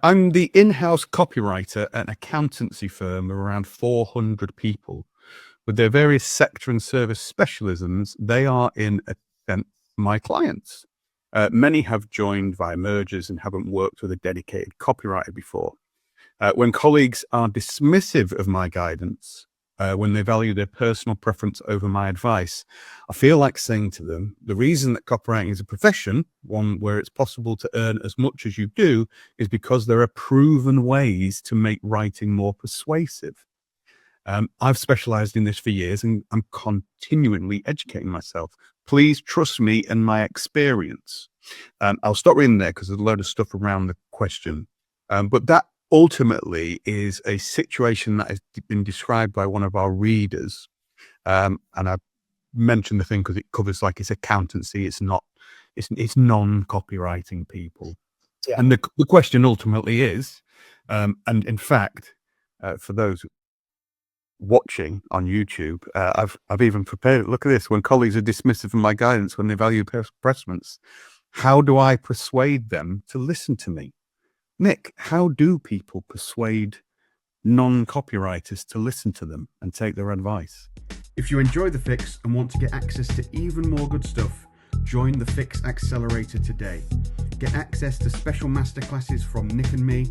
I'm the in-house copywriter at an accountancy firm of around 400 people. With their various sector and service specialisms, they are, in a sense, my clients. Many have joined via mergers and haven't worked with a dedicated copywriter before. When colleagues are dismissive of my guidance, when they value their personal preference over my advice, I feel like saying to them, the reason that copywriting is a profession, one where it's possible to earn as much as you do, is because there are proven ways to make writing more persuasive. I've specialized in this for years and I'm continually educating myself. Please trust me and my experience. I'll stop reading there because there's a load of stuff around the question. But that ultimately is a situation that has been described by one of our readers. And I mentioned the thing because it covers like it's accountancy. It's non-copywriting people. Yeah. And the question ultimately is, and in fact, for those watching on YouTube, I've even prepared it. Look at this. When colleagues are dismissive of my guidance, when they value preference, how do I persuade them to listen to me? Nick, how do people persuade non-copywriters to listen to them and take their advice? If you enjoy The Fix and want to get access to even more good stuff, join the Fix Accelerator today. Get access to special masterclasses from Nick and me,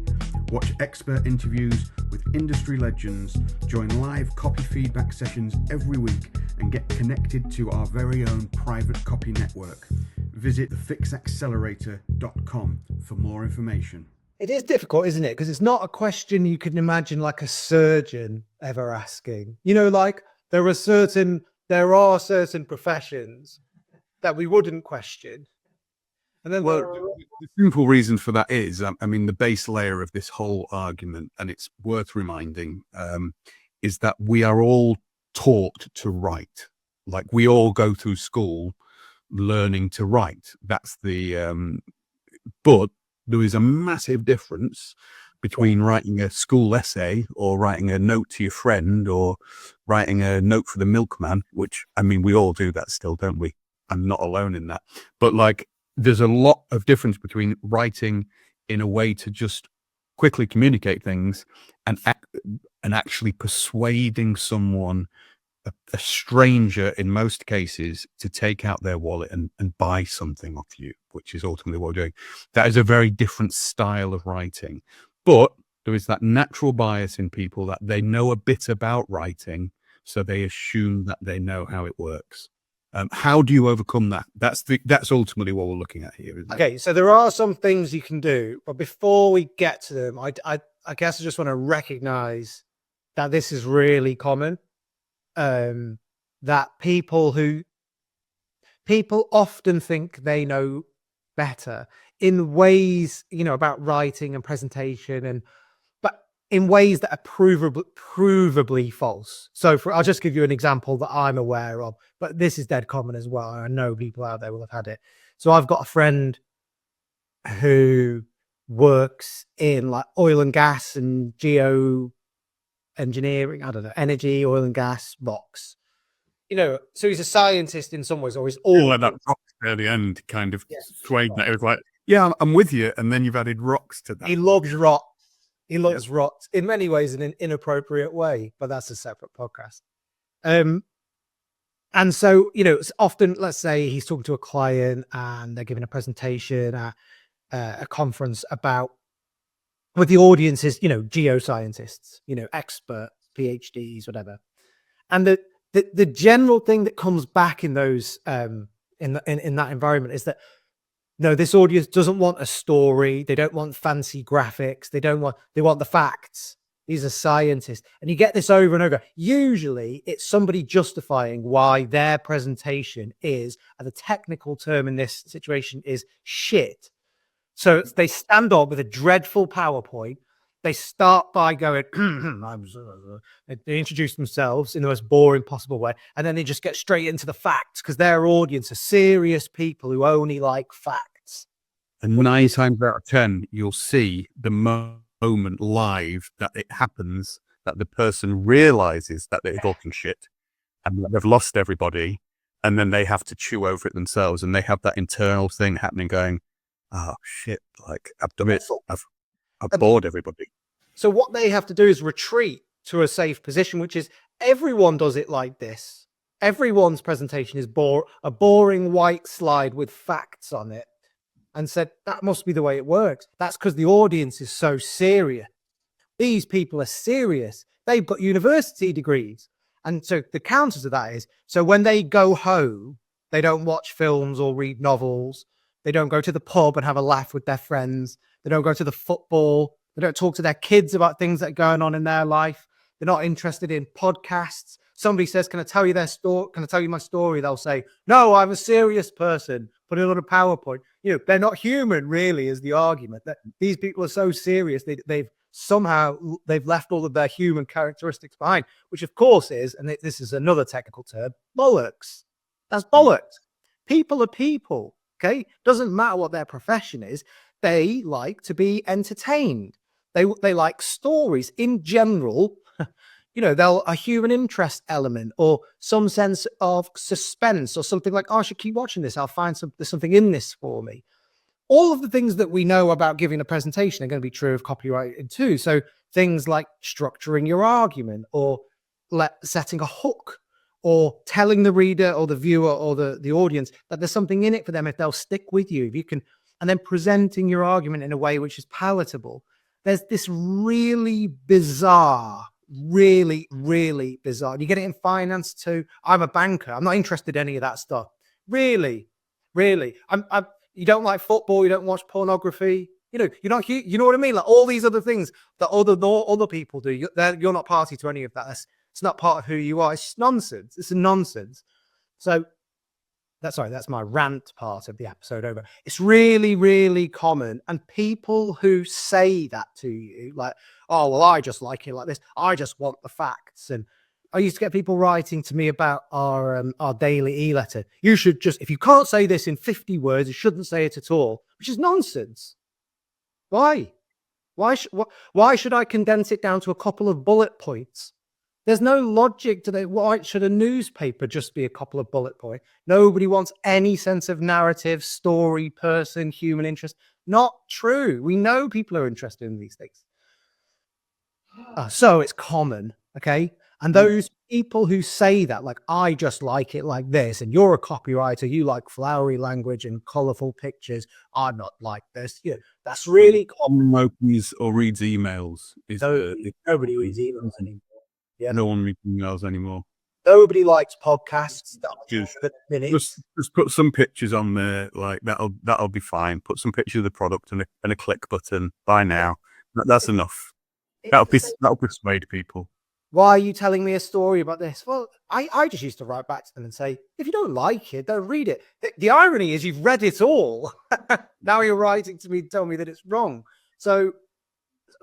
watch expert interviews with industry legends, join live copy feedback sessions every week, and get connected to our very own private copy network. Visit thefixaccelerator.com for more information. It is difficult, isn't it? Because it's not a question you can imagine like a surgeon ever asking. You know, like there are certain professions that we wouldn't question. And then the simple reason for that is, I mean, the base layer of this whole argument, and it's worth reminding, is that we are all taught to write. Like we all go through school learning to write. That's but there is a massive difference between writing a school essay or writing a note to your friend or writing a note for the milkman, which, I mean, we all do that still, don't we? I'm not alone in that. But like, there's a lot of difference between writing in a way to just quickly communicate things and actually persuading someone, a stranger in most cases, to take out their wallet and buy something off you, which is ultimately what we're doing. That is a very different style of writing. But there is that natural bias in people that they know a bit about writing, so they assume that they know how it works. How do you overcome that? That's ultimately what we're looking at here. Okay, so there are some things you can do, but before we get to them, I guess I just want to recognize that this is really common. That people often think they know better in ways, you know, about writing and presentation, but in ways that are provably false. So I'll just give you an example that I'm aware of, but this is dead common as well. I know people out there will have had it. So I've got a friend who works in like oil and gas and geo engineering, I don't know, energy, oil and gas, rocks. You know, so he's a scientist in some ways, or he's all like that rocks at the end kind of swayed that. It was like, yeah, I'm with you. And then you've added rocks to that. He loves rocks. He loves rocks in many ways in an inappropriate way, but that's a separate podcast. And so, you know, it's often, let's say he's talking to a client and they're giving a presentation at a conference about, with the audience is, you know, geoscientists, you know, experts, PhDs, whatever. And the general thing that comes back in those, in that environment is that, no, this audience doesn't want a story. They don't want fancy graphics. They want the facts. These are scientists. And you get this over and over. Usually it's somebody justifying why their presentation is, and the technical term in this situation is shit. So they stand up with a dreadful PowerPoint. They start by going, they introduce themselves in the most boring possible way. And then they just get straight into the facts because their audience are serious people who only like facts. And 9 times out of 10, you'll see the moment live that it happens, that the person realizes that they're talking shit and that they've lost everybody. And then they have to chew over it themselves. And they have that internal thing happening going, oh shit, like I've done it. I've bored everybody. So what they have to do is retreat to a safe position, which is everyone does it like this. Everyone's presentation is a boring white slide with facts on it, and said that must be the way it works. That's because the audience is so serious. These people are serious. They've got university degrees. And so the counter to that is, so when they go home, they don't watch films or read novels. They don't go to the pub and have a laugh with their friends. They don't go to the football. They don't talk to their kids about things that are going on in their life. They're not interested in podcasts. Somebody says, can I tell you their story? Can I tell you my story? They'll say, no, I'm a serious person. Put it on a PowerPoint. You know, they're not human, really, is the argument. That these people are so serious. They've left all of their human characteristics behind, which of course is, and this is another technical term, bollocks. That's bollocks. People are people. Okay. Doesn't matter what their profession is. They like to be entertained. They like stories in general. You know, a human interest element or some sense of suspense or something like, oh, I should keep watching this. I'll find there's something in this for me. All of the things that we know about giving a presentation are going to be true of copywriting too. So things like structuring your argument or setting a hook or telling the reader or the viewer or the audience that there's something in it for them if they'll stick with you. If you can, and then presenting your argument in a way which is palatable. There's this really bizarre, really, really bizarre. You get it in finance too. I'm a banker. I'm not interested in any of that stuff. Really. You don't like football. You don't watch pornography. You know, you're not. You know what I mean? Like all these other things that other people do. You're not party to any of that. It's not part of who you are. It's nonsense. It's a nonsense. So that's my rant part of the episode over. It's really, really common. And people who say that to you, like, oh, well, I just like it like this. I just want the facts. And I used to get people writing to me about our daily e-letter. You should just, if you can't say this in 50 words, you shouldn't say it at all, which is nonsense. Why? Why should I condense it down to a couple of bullet points? There's no logic to that. Why should a newspaper just be a couple of bullet points? Nobody wants any sense of narrative, story, person, human interest. Not true. We know people are interested in these things. So it's common, okay? And those people who say that, like, I just like it like this, and you're a copywriter, you like flowery language and colorful pictures, I'm not like this. Yeah, that's really common. Opens or reads emails. Nobody reads emails anymore. Yeah. No one reads emails anymore. Nobody likes podcasts. Just put some pictures on there, like that'll be fine. Put some pictures of the product and a click button. Buy now. That's enough. That'll persuade people. Why are you telling me a story about this? Well, I just used to write back to them and say, if you don't like it, don't read it. The irony is you've read it all. Now you're writing to me to tell me that it's wrong. So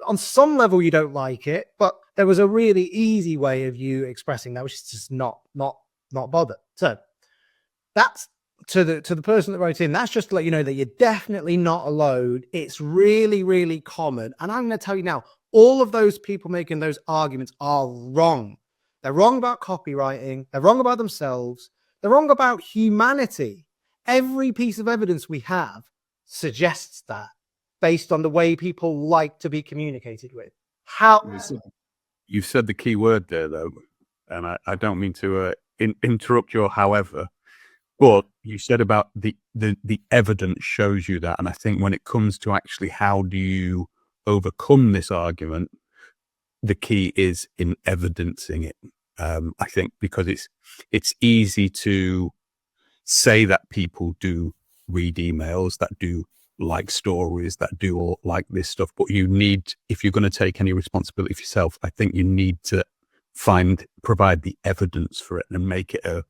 on some level, you don't like it, but there was a really easy way of you expressing that, which is just not bother. So that's to the person that wrote in. That's just to let you know that you're definitely not alone. It's really, really common. And I'm going to tell you now, all of those people making those arguments are wrong. They're wrong about copywriting. They're wrong about themselves. They're wrong about humanity. Every piece of evidence we have suggests that based on the way people like to be communicated with. You've said the key word there, though, and I don't mean to interrupt your however, but you said about the evidence shows you that. And I think when it comes to actually how do you overcome this argument, the key is in evidencing it. I think because it's easy to say that people do read emails, that do like stories, that do all like this stuff, but you need, if you're going to take any responsibility for yourself, I think you need to provide the evidence for it and make it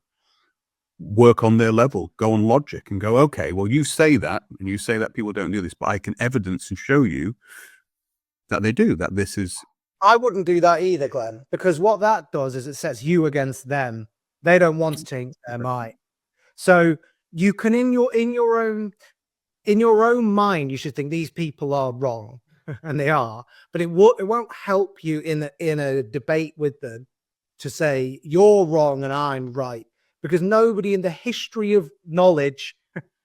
work on their level, go on logic and go, okay, well, you say that, and you say that people don't do this, but I can evidence and show you that they do, that this is. I wouldn't do that either, Glenn, because what that does is it sets you against them. They don't want to change their mind. So you can, in your own mind, you should think these people are wrong, and they are, but it won't help you in a debate with them to say you're wrong and I'm right, because nobody in the history of knowledge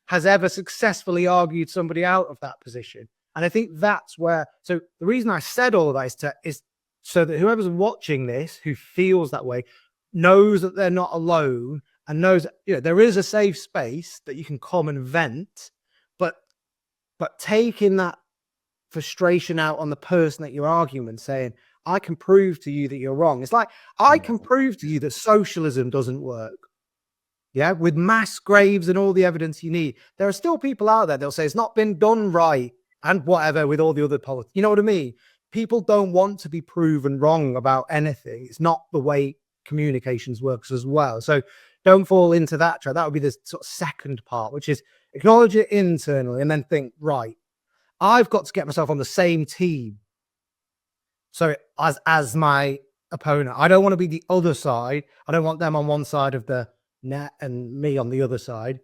has ever successfully argued somebody out of that position. And I think that's where, so the reason I said all of that is so that whoever's watching this, who feels that way, knows that they're not alone, and knows that, you know, there is a safe space that you can come and vent, but taking that frustration out on the person that you're arguing with, saying, I can prove to you that you're wrong. It's like, I can prove to you that socialism doesn't work. Yeah, with mass graves and all the evidence you need. There are still people out there, they'll say it's not been done right and whatever with all the other politics. You know what I mean? People don't want to be proven wrong about anything. It's not the way communications works as well. So don't fall into that trap. That would be the sort of second part, which is acknowledge it internally and then think, right, I've got to get myself on the same team. So as my opponent, I don't want to be the other side. I don't want them on one side of the net and me on the other side.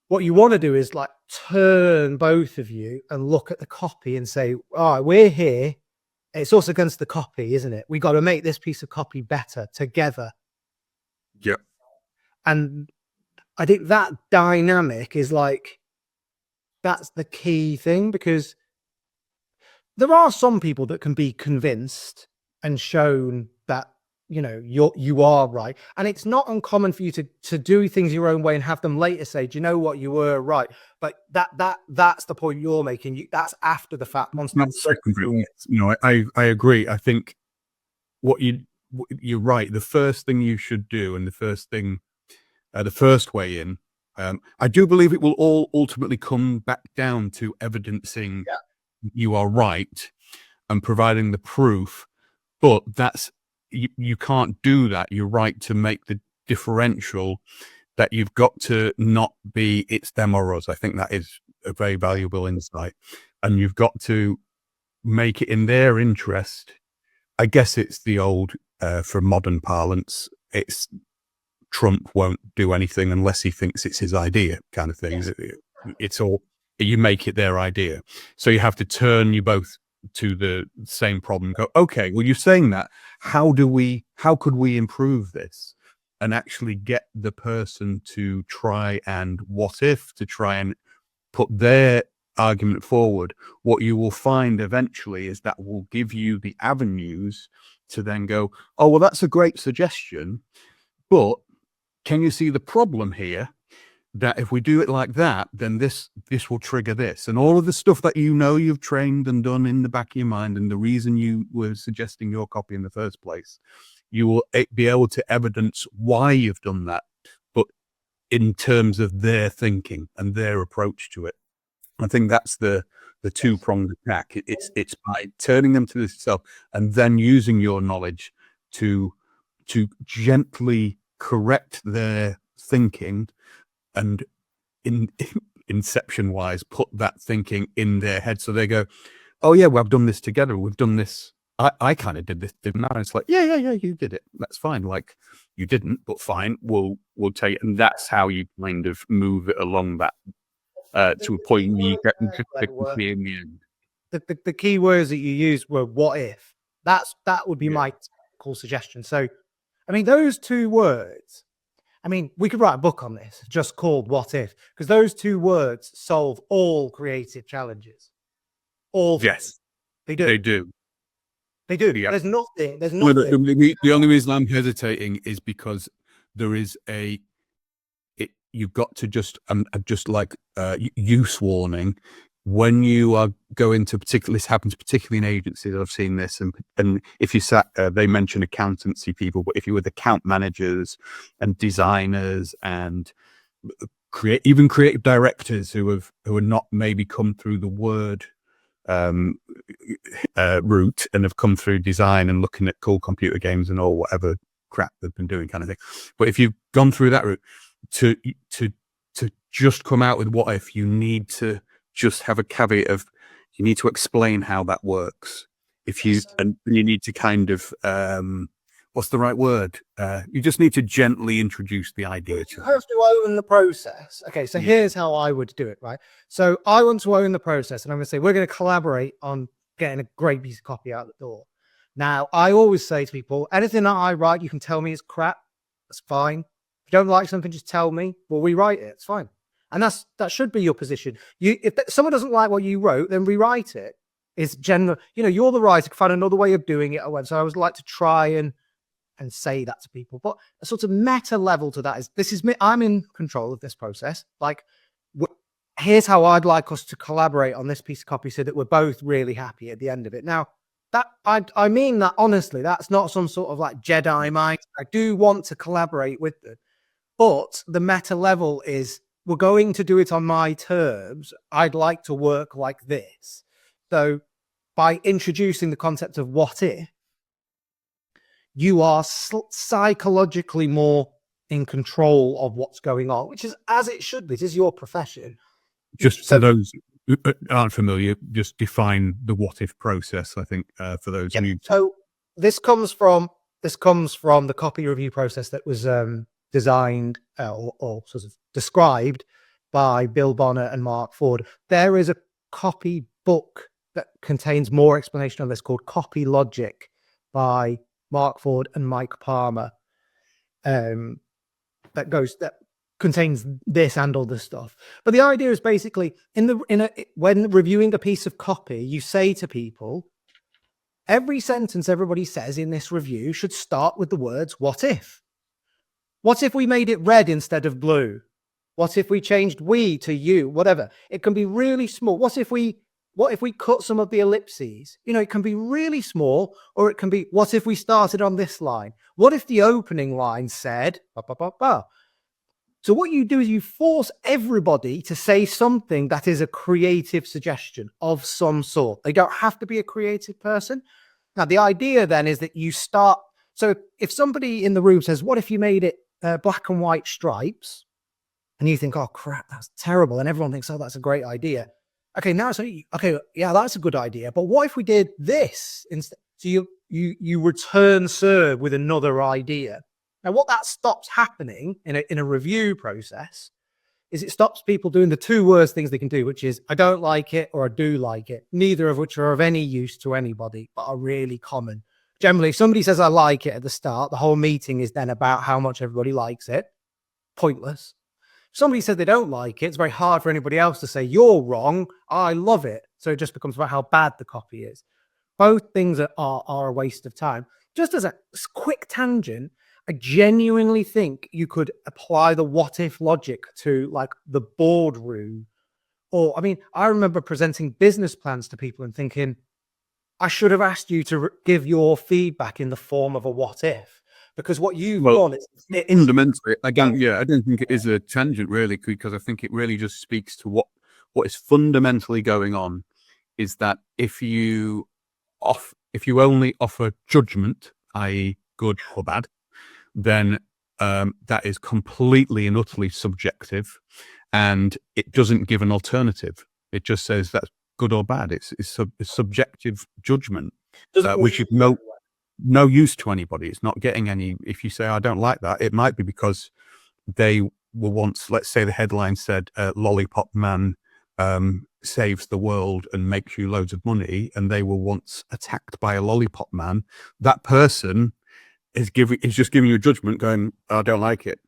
What you want to do is like turn both of you and look at the copy and say, all right, we're here. It's also against the copy, isn't it? We got to make this piece of copy better together. Yep. And I think that dynamic is like, that's the key thing, because there are some people that can be convinced and shown that, you know, you are right. And it's not uncommon for you to do things your own way and have them later say, do you know what, you were right. But that's the point you're making. That's after the fact. Not secondary. You know, I agree. I think you're right. The first thing you should do, and the first way in, I do believe it will all ultimately come back down to evidencing you are right and providing the proof. But that's, you can't do that. You're right to make the differential that you've got to not be it's them or us. I think that is a very valuable insight. And you've got to make it in their interest. I guess it's the old, for modern parlance, it's Trump won't do anything unless he thinks it's his idea kind of thing. It's all, you make it their idea. So you have to turn you both to the same problem, go, okay, well, you're saying that, how could we improve this and actually get the person to try and to try and put their argument forward. What you will find eventually is that will give you the avenues to then go, oh, well, that's a great suggestion, but can you see the problem here? That if we do it like that, then this will trigger this. And all of the stuff that you know you've trained and done in the back of your mind, and the reason you were suggesting your copy in the first place, you will be able to evidence why you've done that, but in terms of their thinking and their approach to it. I think that's the two-pronged attack. It's by turning them to yourself and then using your knowledge to gently correct their thinking, and inception wise put that thinking in their head, so they go, oh yeah, well, I've done this together, we've done this, I kind of did this, didn't I? And it's like, yeah, you did it, that's fine. Like, you didn't, but fine, we'll take it. And that's how you kind of move it along that to a point where you get clear in the end. The key words that you used were what if. That would be my cool suggestion. So I mean, those two words, I mean, we could write a book on this just called What If, because those two words solve all creative challenges. All. Yes, they do. They do. Yeah. There's nothing. Well, the only reason I'm hesitating is because there is you've got to just like use warning when you are going to, particularly, this happens particularly in agencies. I've seen this, and if you they mention accountancy people, but if you're with account managers and designers and even creative directors who are not maybe come through the word route and have come through design and looking at cool computer games and all whatever crap they've been doing kind of thing. But if you've gone through that route, to just come out with what if, you need to just have a caveat of, you need to explain how that works. And you need to kind of, what's the right word? You just need to gently introduce the idea to them. You have to own the process. Okay, so here's how I would do it, right? So I want to own the process, and I'm going to say, we're going to collaborate on getting a great piece of copy out the door. Now, I always say to people, anything that I write, you can tell me is crap. That's fine. If you don't like something, just tell me. We'll rewrite it. It's fine. And that should be your position. If someone doesn't like what you wrote, then rewrite it. It's general, you're the writer, find another way of doing it. So I always like to try and say that to people. But a sort of meta level to that is, this is me. I'm in control of this process. Like, here's how I'd like us to collaborate on this piece of copy so that we're both really happy at the end of it. Now, that I mean that honestly, that's not some sort of like Jedi mind. I do want to collaborate with them. But the meta level is, we're going to do it on my terms. I'd like to work like this. So by introducing the concept of what if, you are psychologically more in control of what's going on, which is as it should be. This is your profession. Just for those who aren't familiar, just define the what if process, I think, for those new. So this comes from the copy review process that was designed or sort of described by Bill Bonner and Mark Ford. There is a copy book that contains more explanation on this called Copy Logic by Mark Ford and Mike Palmer. That contains this and all this stuff. But the idea is basically when reviewing a piece of copy, you say to people, every sentence everybody says in this review should start with the words, what if? What if we made it red instead of blue? What if we changed we to you? Whatever. It can be really small. What if we cut some of the ellipses? It can be really small, or it can be, what if we started on this line? What if the opening line said, ba, ba, ba, ba? So what you do is you force everybody to say something that is a creative suggestion of some sort. They don't have to be a creative person. Now, the idea then is that you start. So if somebody in the room says, what if you made it black and white stripes? And you think, oh, crap, that's terrible. And everyone thinks, oh, that's a great idea. Okay, now it's okay, yeah, that's a good idea. But what if we did this instead? So you return serve with another idea. Now, what that stops happening in a review process is it stops people doing the two worst things they can do, which is I don't like it or I do like it, neither of which are of any use to anybody, but are really common. Generally, if somebody says I like it at the start, the whole meeting is then about how much everybody likes it. Pointless. If somebody says they don't like it, it's very hard for anybody else to say, you're wrong, I love it. So it just becomes about how bad the copy is. Both things are a waste of time. Just as a quick tangent, I genuinely think you could apply the what if logic to like the boardroom. Or, I mean, I remember presenting business plans to people and thinking, I should have asked you to give your feedback in the form of a what if, because what you've done is fundamentally, again, I don't think it is a tangent really, because I think it really just speaks to what is fundamentally going on is that if you only offer judgment, i.e. good or bad, then that is completely and utterly subjective, and it doesn't give an alternative. It just says that's good or bad. It's subjective judgment, which is no use to anybody. It's not getting any. If you say I don't like that, it might be because they were once, let's say the headline said lollipop man saves the world and makes you loads of money, and they were once attacked by a lollipop man. That person is just giving you a judgment going, I don't like it.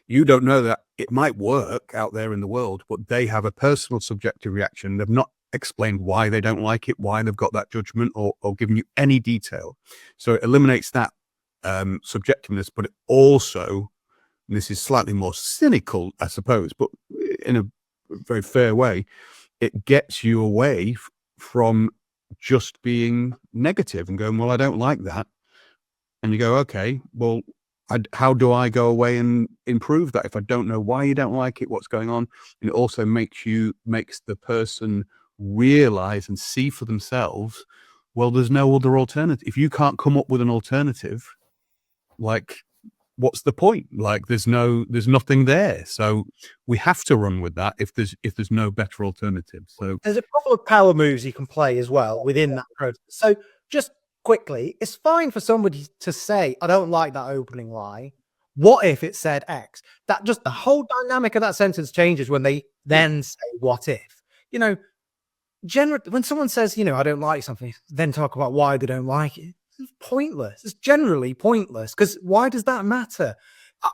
You don't know that it might work out there in the world, but they have a personal subjective reaction. They've not explained why they don't like it, why they've got that judgment, or given you any detail. So it eliminates that subjectiveness, but it also, and this is slightly more cynical, I suppose, but in a very fair way, it gets you away from just being negative and going, well, I don't like that. And you go, okay, well, how do I go away and improve that if I don't know why you don't like it, what's going on? And it also makes the person realize and see for themselves, well, there's no other alternative. If you can't come up with an alternative, like, what's the point? Like, there's nothing there. So we have to run with that if there's no better alternative. So there's a couple of power moves you can play as well within that process. So just quickly, it's fine for somebody to say, I don't like that opening line. What if it said X? That just the whole dynamic of that sentence changes when they then say what if. Generally, when someone says, I don't like something, then talk about why they don't like it. It's pointless. It's generally pointless, because why does that matter?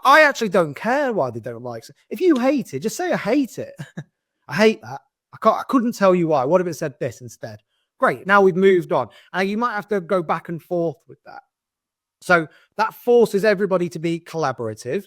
I actually don't care why they don't like it. If you hate it, just say I hate it. I hate that. I couldn't tell you why. What if it said this instead? Great. Now we've moved on. And you might have to go back and forth with that. So that forces everybody to be collaborative.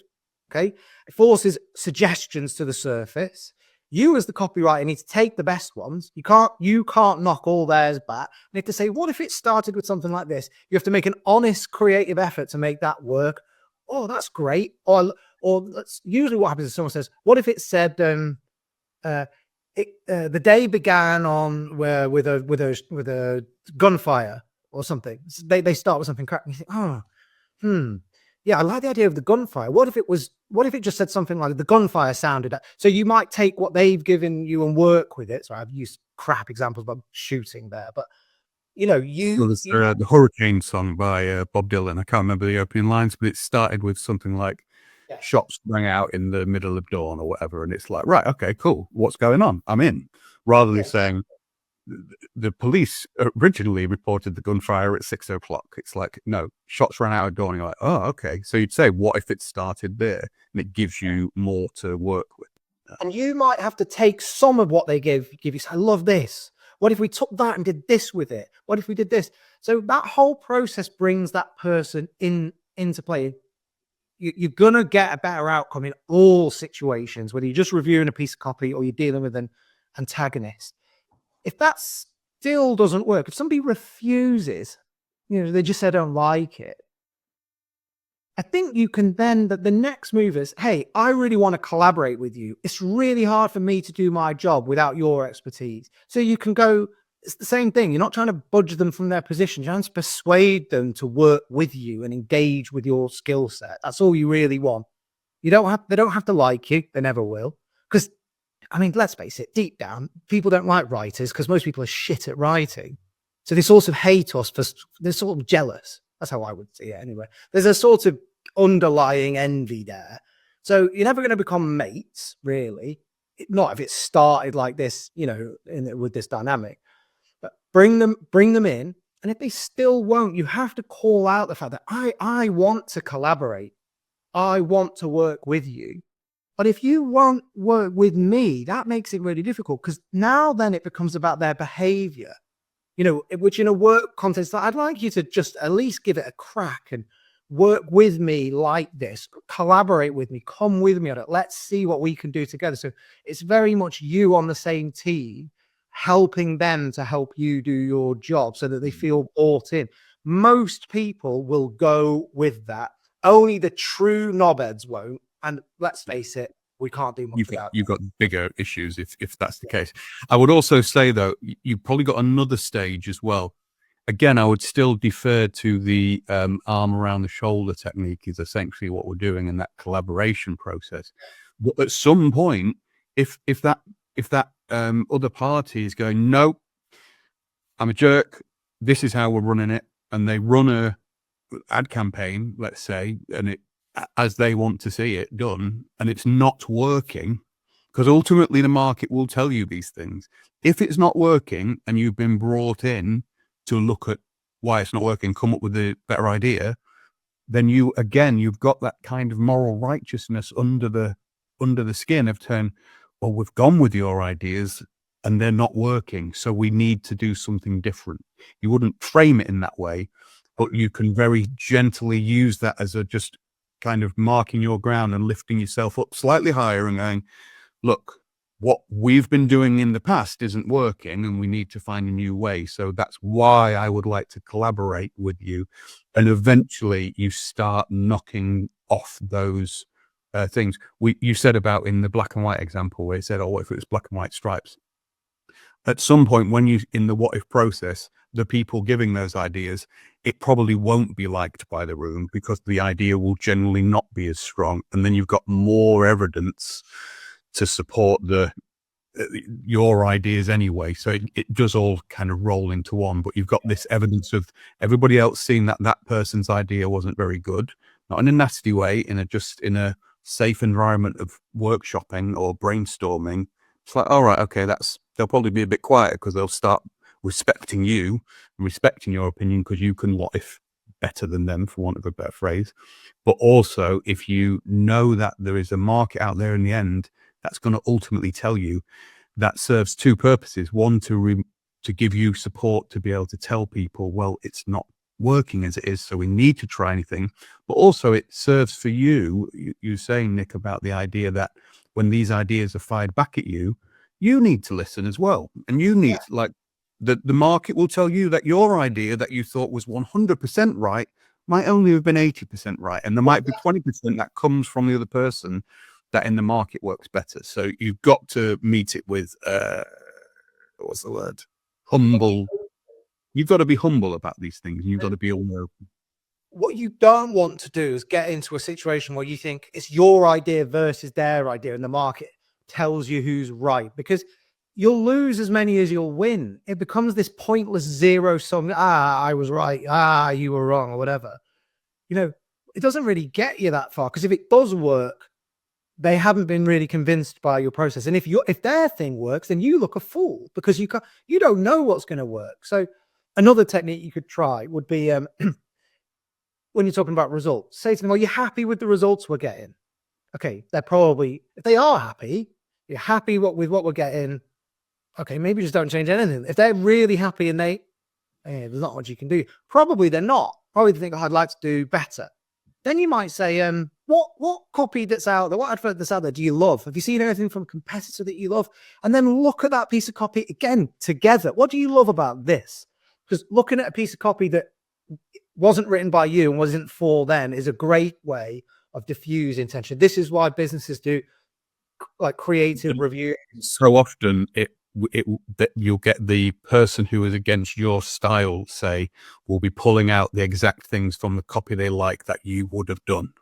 Okay. It forces suggestions to the surface. You as the copywriter need to take the best ones. You can't knock all theirs back. You have to say, what if it started with something like this? You have to make an honest, creative effort to make that work. Oh, that's great. Or that's usually what happens is someone says, what if it said, the day began on with a gunfire or something. They start with something crap and you think, yeah, I like the idea of the gunfire. What if it just said something like the gunfire sounded? So you might take what they've given you and work with it. So I've used crap examples about shooting there, but the Hurricane song by Bob Dylan. I can't remember the opening lines, but it started with something like shots rang out in the middle of dawn or whatever. And it's like, right, okay, cool. What's going on? I'm in. Rather than saying the police originally reported the gunfire at 6 o'clock. It's like, no, shots ran out at dawn. You're like, oh, okay. So you'd say, what if it started there? And it gives you more to work with. And you might have to take some of what they give you. I love this. What if we took that and did this with it? What if we did this? So that whole process brings that person into play. You're going to get a better outcome in all situations, whether you're just reviewing a piece of copy or you're dealing with an antagonist. If that still doesn't work, if somebody refuses, they just say, I don't like it. I think you can then, the next move is, hey, I really want to collaborate with you. It's really hard for me to do my job without your expertise. So you can go, it's the same thing. You're not trying to budge them from their position. You're trying to persuade them to work with you and engage with your skill set. That's all you really want. They don't have to like you. They never will. Because, let's face it, deep down, people don't like writers because most people are shit at writing. So they sort of hate us they're sort of jealous. That's how I would see it anyway. There's a sort of underlying envy there. So you're never going to become mates, really. Not if it started like this, with this dynamic. But bring them in. And if they still won't, you have to call out the fact that I want to collaborate. I want to work with you. But if you won't work with me, that makes it really difficult because now then it becomes about their behavior, which in a work context, I'd like you to just at least give it a crack and work with me like this, collaborate with me, come with me on it. Let's see what we can do together. So it's very much you on the same team, helping them to help you do your job so that they feel bought in. Most people will go with that. Only the true knobheads won't. And let's face it, we can't do much without you've got bigger issues if that's the case. I would also say, though, you've probably got another stage as well. Again, I would still defer to the arm around the shoulder technique is essentially what we're doing in that collaboration process. But at some point, if that other party is going, no, I'm a jerk, this is how we're running it, and they run a ad campaign, let's say, and it as they want to see it done, and it's not working, because ultimately the market will tell you these things. If it's not working and you've been brought in to look at why it's not working, come up with a better idea, then you've got that kind of moral righteousness under the skin of well, we've gone with your ideas and they're not working, so we need to do something different. You wouldn't frame it in that way, but you can very gently use that as a just kind of marking your ground and lifting yourself up slightly higher and going, look, what we've been doing in the past isn't working and we need to find a new way. So that's why I would like to collaborate with you. And eventually you start knocking off those things. You said about in the black and white example where you said, oh, what if it was black and white stripes? At some point when you in the what if process, the people giving those ideas, it probably won't be liked by the room because the idea will generally not be as strong. And then you've got more evidence to support your ideas anyway. So it does all kind of roll into one, but you've got this evidence of everybody else seeing that person's idea wasn't very good, not in a nasty way, in a safe environment of workshopping or brainstorming. It's like, all right, okay, they'll probably be a bit quieter because they'll start respecting you and respecting your opinion because you can what if better than them, for want of a better phrase. But also, if you know that there is a market out there in the end that's going to ultimately tell you, that serves two purposes. One, to give you support to be able to tell people, well, it's not working as it is, so we need to try anything. But also it serves for you saying, Nick, about the idea that when these ideas are fired back at you, you need to listen as well. And you need, like, the market will tell you that your idea that you thought was 100% right might only have been 80% right. And there might be 20% that comes from the other person that in the market works better. So you've got to meet it with, what's the word? Humble. You've got to be humble about these things. You've got to be all open. What you don't want to do is get into a situation where you think it's your idea versus their idea and the market tells you who's right, because you'll lose as many as you'll win. It becomes this pointless zero sum. I was right. You were wrong, or whatever. You know, it doesn't really get you that far, because if it does work, they haven't been really convinced by your process. And if their thing works, then you look a fool, because you don't know what's going to work. So another technique you could try would be, when you're talking about results, say to them, are you happy with the results we're getting? Okay, they're probably, if they are happy, you're happy with what we're getting. Okay, maybe just don't change anything. If they're really happy and there's not much you can do, probably they're not. Probably they think, I'd like to do better. Then you might say, what copy that's out there, what advert that's out there do you love? Have you seen anything from a competitor that you love? And then look at that piece of copy again together. What do you love about this? Because looking at a piece of copy that wasn't written by you and wasn't for them is a great way of diffusing tension. This is why businesses do like creative review. So often that you'll get the person who is against your style, say, will be pulling out the exact things from the copy they like that you would have done.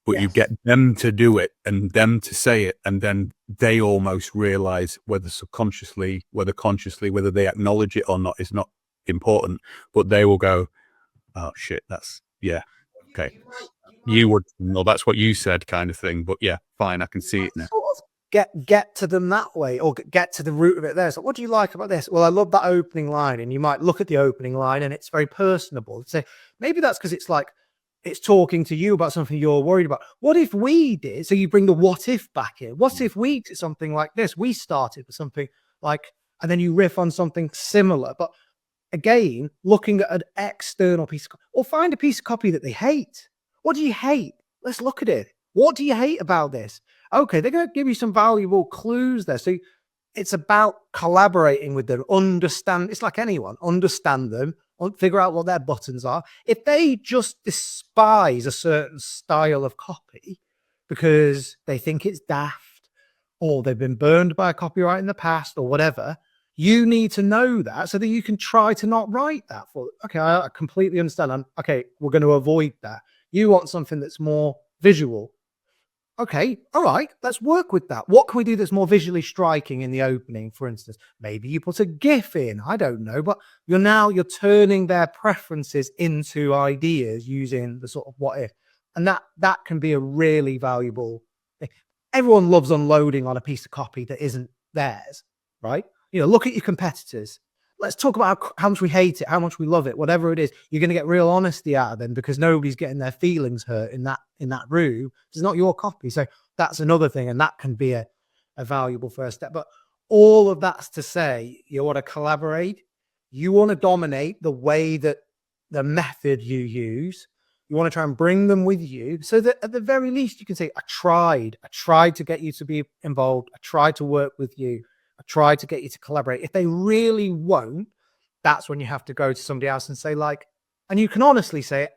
But you get them to do it and them to say it, and then they almost realize, whether subconsciously, whether consciously, whether they acknowledge it or not is not important, but they will go, oh shit, that's, yeah, okay, you would, no, that's what you said, kind of thing. But yeah, fine, I can see it now. Get to them that way, or get to the root of it there. So what do you like about this? Well, I love that opening line. And you might look at the opening line and it's very personable. Say, maybe that's because it's like, it's talking to you about something you're worried about. What if we did? So you bring the what if back in. What if we did something like this? We started with something like, and then you riff on something similar. But again, looking at an external piece of copy, or find a piece of copy that they hate. What do you hate? Let's look at it. What do you hate about this? Okay, they're going to give you some valuable clues there. So it's about collaborating with them, understand. It's like anyone, understand them, figure out what their buttons are. If they just despise a certain style of copy because they think it's daft, or they've been burned by a copyright in the past, or whatever, you need to know that so that you can try to not write that for. Okay, I completely understand. Okay, we're going to avoid that. You want something that's more visual. Okay, all right, let's work with that. What can we do that's more visually striking in the opening, for instance? Maybe you put a GIF in, I don't know, but you're turning their preferences into ideas using the sort of what if. And that can be a really valuable thing. Everyone loves unloading on a piece of copy that isn't theirs, right? You know, look at your competitors. Let's talk about how much we hate it, how much we love it, whatever it is. You're going to get real honesty out of them, because nobody's getting their feelings hurt in that room. It's not your copy. So that's another thing. And that can be a valuable first step. But all of that's to say, you want to collaborate. You want to dominate the way that the method you use. You want to try and bring them with you, so that at the very least you can say, I tried to get you to be involved. I tried to work with you. I tried to get you to collaborate. If they really won't, that's when you have to go to somebody else and say, like, and you can honestly say,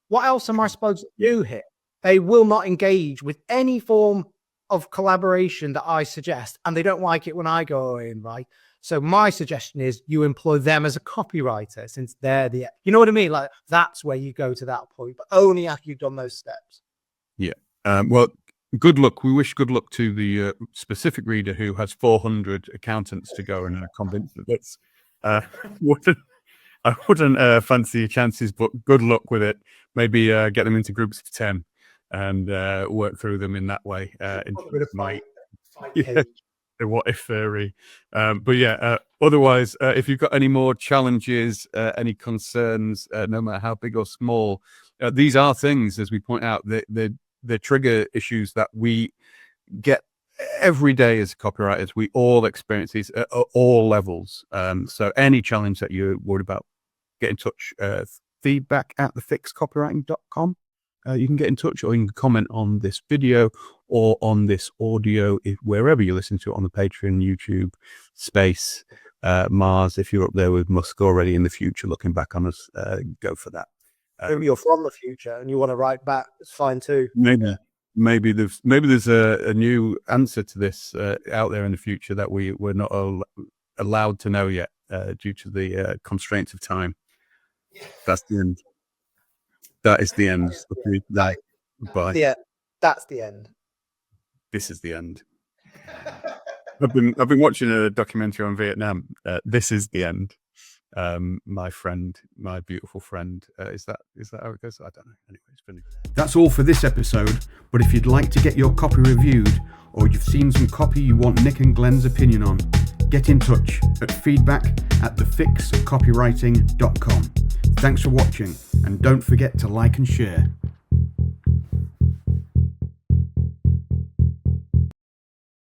what else am I supposed to do here? They will not engage with any form of collaboration that I suggest, and they don't like it when I go in, right? So my suggestion is you employ them as a copywriter, since they're you know what I mean? Like, that's where you go to that point, but only after you've done those steps. Yeah. Well, good luck. We wish good luck to the specific reader who has 400 accountants to go and convince that that's I wouldn't fancy your chances, but good luck with it. Maybe get them into groups of 10 and work through them in that way. The what if theory. But yeah, Otherwise, if you've got any more challenges, any concerns, no matter how big or small, these are things, as we point out, the trigger issues that we get every day as copywriters. We all experience these at all levels. So any challenge that you're worried about, get in touch. feedback@thefixcopywriting.com. You can get in touch, or you can comment on this video or on this audio, wherever you listen to it, on the Patreon, YouTube space, Mars. If you're up there with Musk already in the future looking back on us, go for that. If you're from the future and you want to write back, it's fine too. Maybe there's a new answer to this out there in the future that we're not allowed to know yet due to the constraints of time. That's the end. That is the end. Bye. Yeah, that's the end. This is the end. I've been watching a documentary on Vietnam. This is the end. My friend, my beautiful friend. Is that how it goes? I don't know. Anyway, it's been. That's all for this episode, but if you'd like to get your copy reviewed, or you've seen some copy you want Nick and Glenn's opinion on, get in touch at feedback@thefixcopywriting.com. Thanks for watching, and don't forget to like and share.